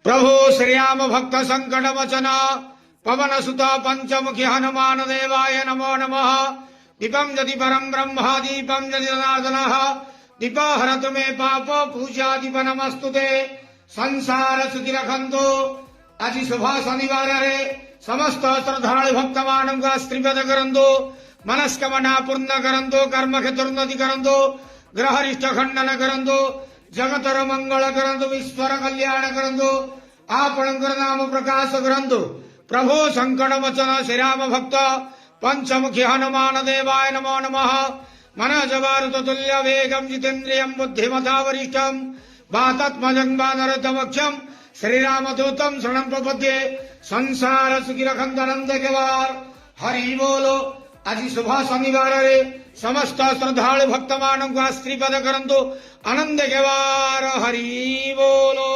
प्रभु श्रीराम भक्त संकट वचन पवन सुत पंचमुखी हनुमान देवाय नमो नमः। दीपम यदि परम ब्रह्म दीपम यदि जनार्दन दीप हरतु मे पाप पूजा दीप नमस्तुते। संसार सुखी रखंतु। आज शुभ शनिवार रे समस्त श्रद्धालु भक्त मान स्त्रीपद करंतु। मनस्कामना पूर्ण करंतु। कर्म क्षेत्रोन्नति करंतु। ग्रहरिष्ठ खंडन करंतु। जगतर मंगल करंतु। ईश्वर कल्याण करंतु। आपणकर नाम प्रकाश करंतु। प्रभु संकट वचन श्रीराम भक्त पंचमुखी हनुमान देवाय नमो नमः। मनोजवारुत तुल्य वेगम जितेन्द्रियं बुद्धिमता वरिष्ठम वातात्मजं वानरतमक्षम श्रीराम दूतम शरणं प्रपद्ये। संसार सुखी रखंत आनंद केवार। हरि बोलो। आज शुभ शनिवार रे समस्त श्रद्धालु भक्त मान स्त्रीपद करंतु। आनंद केवार। हरि बोलो।